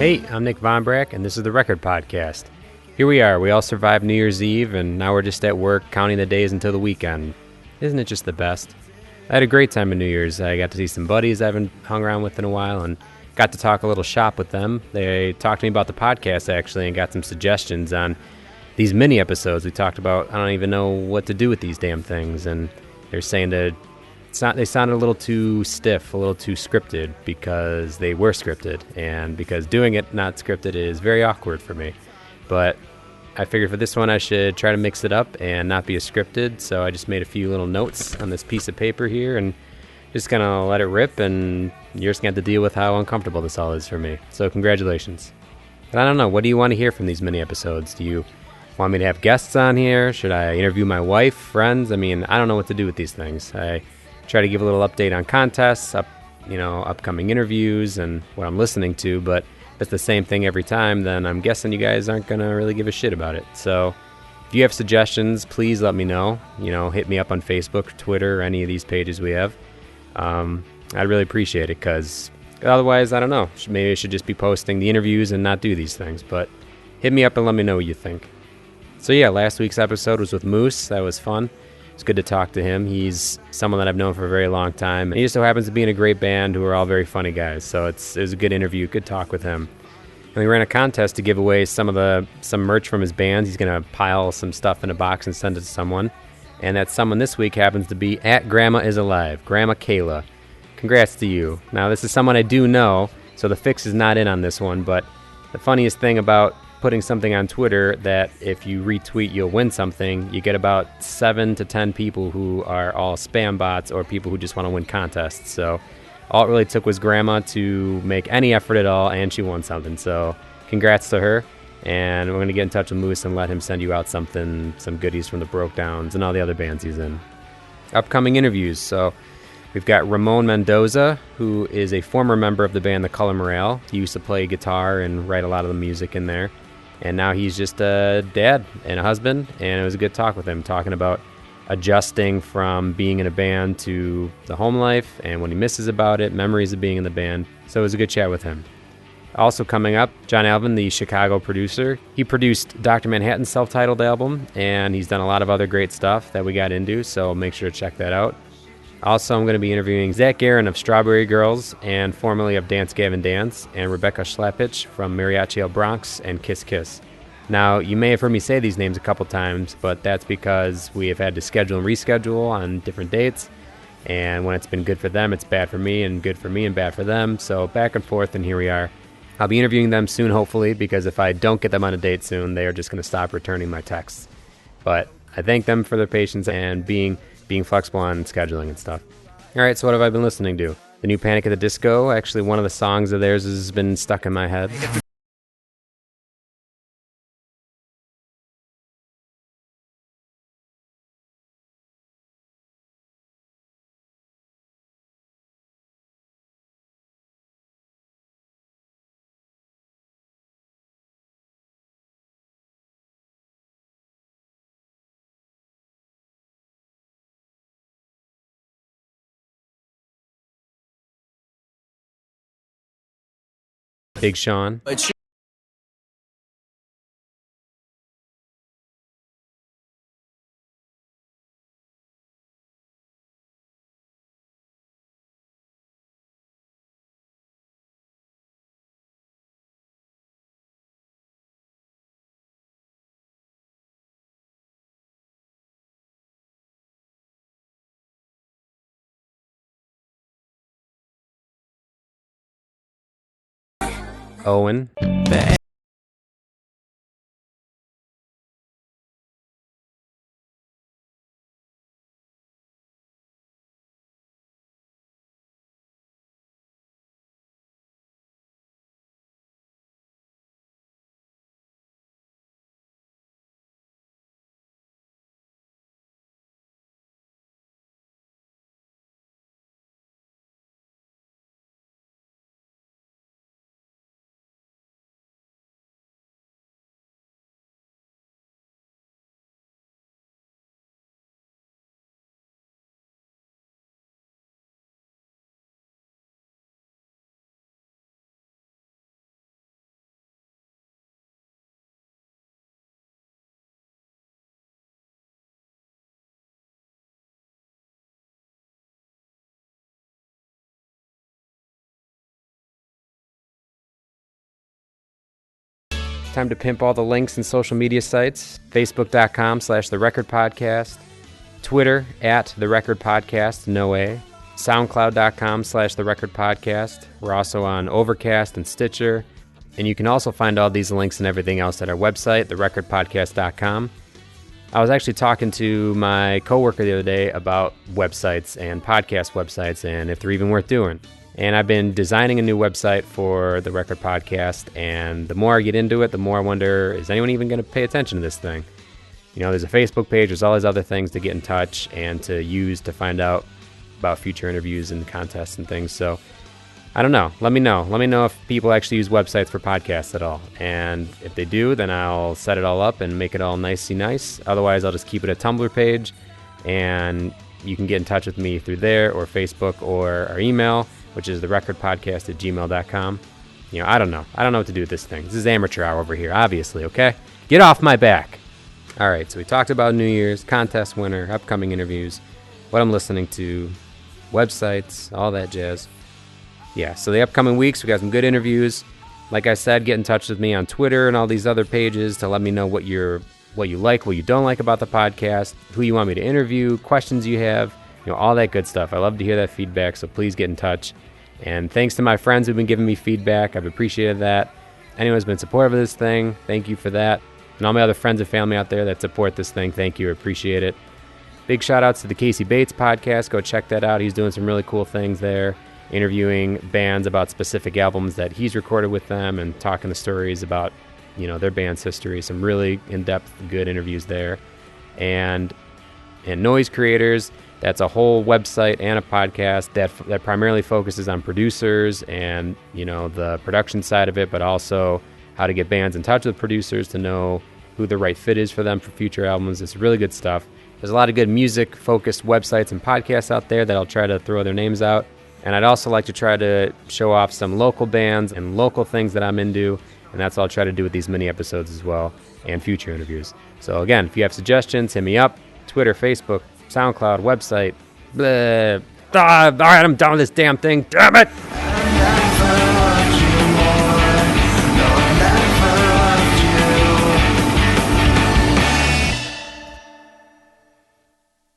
Hey, I'm Nick Von Brack, and this is the Record Podcast. Here we are. We all survived New Year's Eve, and now we're just at work counting the days until the weekend. Isn't it just the best? I had a great time in New Year's. I got to see some buddies I haven't hung around with in a while, and got to talk a little shop with them. They talked to me about the podcast, actually, and got some suggestions on these mini episodes. We talked about, I don't even know what to do with these damn things, and they're saying that they sounded a little too stiff, a little too scripted, because they were scripted, and because doing it not scripted is very awkward for me. But I figured for this one I should try to mix it up and not be as scripted, so I just made a few little notes on this piece of paper here, and just gonna let it rip, and you're just gonna have to deal with how uncomfortable this all is for me. So congratulations. But I don't know, what do you want to hear from these mini episodes? Do you want me to have guests on here? Should I interview my wife, friends? I mean, I don't know what to do with these things. I try to give a little update on contests, upcoming interviews, and what I'm listening to, but if it's the same thing every time, then I'm guessing you guys aren't going to really give a shit about it. So if you have suggestions, please let me know. Hit me up on Facebook, Twitter, or any of these pages we have. I'd really appreciate it, because otherwise, I don't know. Maybe I should just be posting the interviews and not do these things, but hit me up and let me know what you think. So yeah, last week's episode was with Moose. That was fun. It's good to talk to him. He's someone that I've known for a very long time. And he just so happens to be in a great band who are all very funny guys. So it was a good interview, good talk with him. And we ran a contest to give away some merch from his band. He's going to pile some stuff in a box and send it to someone. And that someone this week happens to be at Grandma is Alive, Grandma Kayla. Congrats to you. Now, this is someone I do know, so the fix is not in on this one. But the funniest thing about putting something on Twitter that if you retweet you'll win something, you get about 7 to 10 people who are all spam bots or people who just want to win contests. So all it really took was Grandma to make any effort at all, and she won something. So congrats to her, and we're going to get in touch with Moose and let him send you out some goodies from the Broke Downs and all the other bands he's in. Upcoming interviews. So we've got Ramon Mendoza, who is a former member of the band The Color Morale. He used to play guitar and write a lot of the music in there. And now he's just a dad and a husband, and it was a good talk with him, talking about adjusting from being in a band to the home life and what he misses about it, memories of being in the band. So it was a good chat with him. Also coming up, John Alvin, the Chicago producer. He produced Dr. Manhattan's self-titled album, and he's done a lot of other great stuff that we got into, so make sure to check that out. Also, I'm going to be interviewing Zach Guerin of Strawberry Girls and formerly of Dance Gavin Dance, and Rebecca Schlapich from Mariachi El Bronx and Kiss Kiss. Now, you may have heard me say these names a couple times, but that's because we have had to schedule and reschedule on different dates, and when it's been good for them, it's bad for me, and good for me and bad for them, so back and forth, and here we are. I'll be interviewing them soon, hopefully, because if I don't get them on a date soon, they are just going to stop returning my texts. But I thank them for their patience and being flexible on scheduling and stuff. All right, so what have I been listening to? The new Panic at the Disco. Actually, one of the songs of theirs has been stuck in my head. Big Sean. Owen. Time to pimp all the links and social media sites. Facebook.com/The Record Podcast. Twitter @The Record Podcast, no A. SoundCloud.com/The Record Podcast. We're also on Overcast and Stitcher. And you can also find all these links and everything else at our website, therecordpodcast.com. I was actually talking to my coworker the other day about websites and podcast websites and if they're even worth doing. And I've been designing a new website for the Record Podcast, and the more I get into it, the more I wonder, is anyone even going to pay attention to this thing? You know, there's a Facebook page, there's all these other things to get in touch and to use to find out about future interviews and contests and things. So, I don't know. Let me know. Let me know if people actually use websites for podcasts at all. And if they do, then I'll set it all up and make it all nicey nice. Otherwise, I'll just keep it a Tumblr page, and you can get in touch with me through there or Facebook or our email, which is therecordpodcast@gmail.com. You know, I don't know. I don't know what to do with this thing. This is amateur hour over here, obviously, okay? Get off my back. All right, so we talked about New Year's, contest winner, upcoming interviews, what I'm listening to, websites, all that jazz. Yeah, so the upcoming weeks, we got some good interviews. Like I said, get in touch with me on Twitter and all these other pages to let me know what you like, what you don't like about the podcast, who you want me to interview, questions you have, you know, all that good stuff. I love to hear that feedback, so please get in touch. And thanks to my friends who've been giving me feedback. I've appreciated that. Anyone who's been supportive of this thing, thank you for that. And all my other friends and family out there that support this thing, thank you. I appreciate it. Big shout-outs to the Casey Bates podcast. Go check that out. He's doing some really cool things there, interviewing bands about specific albums that he's recorded with them and talking the stories about, you know, their band's history. Some really in-depth, good interviews there. And Noise Creators, that's a whole website and a podcast that primarily focuses on producers and, you know, the production side of it, but also how to get bands in touch with producers to know who the right fit is for them for future albums. It's really good stuff. There's a lot of good music-focused websites and podcasts out there that I'll try to throw their names out. And I'd also like to try to show off some local bands and local things that I'm into, and that's what I'll try to do with these mini episodes as well, and future interviews. So again, if you have suggestions, hit me up. Twitter, Facebook, SoundCloud, website. Blah. All right, I'm done with this damn thing. Damn it!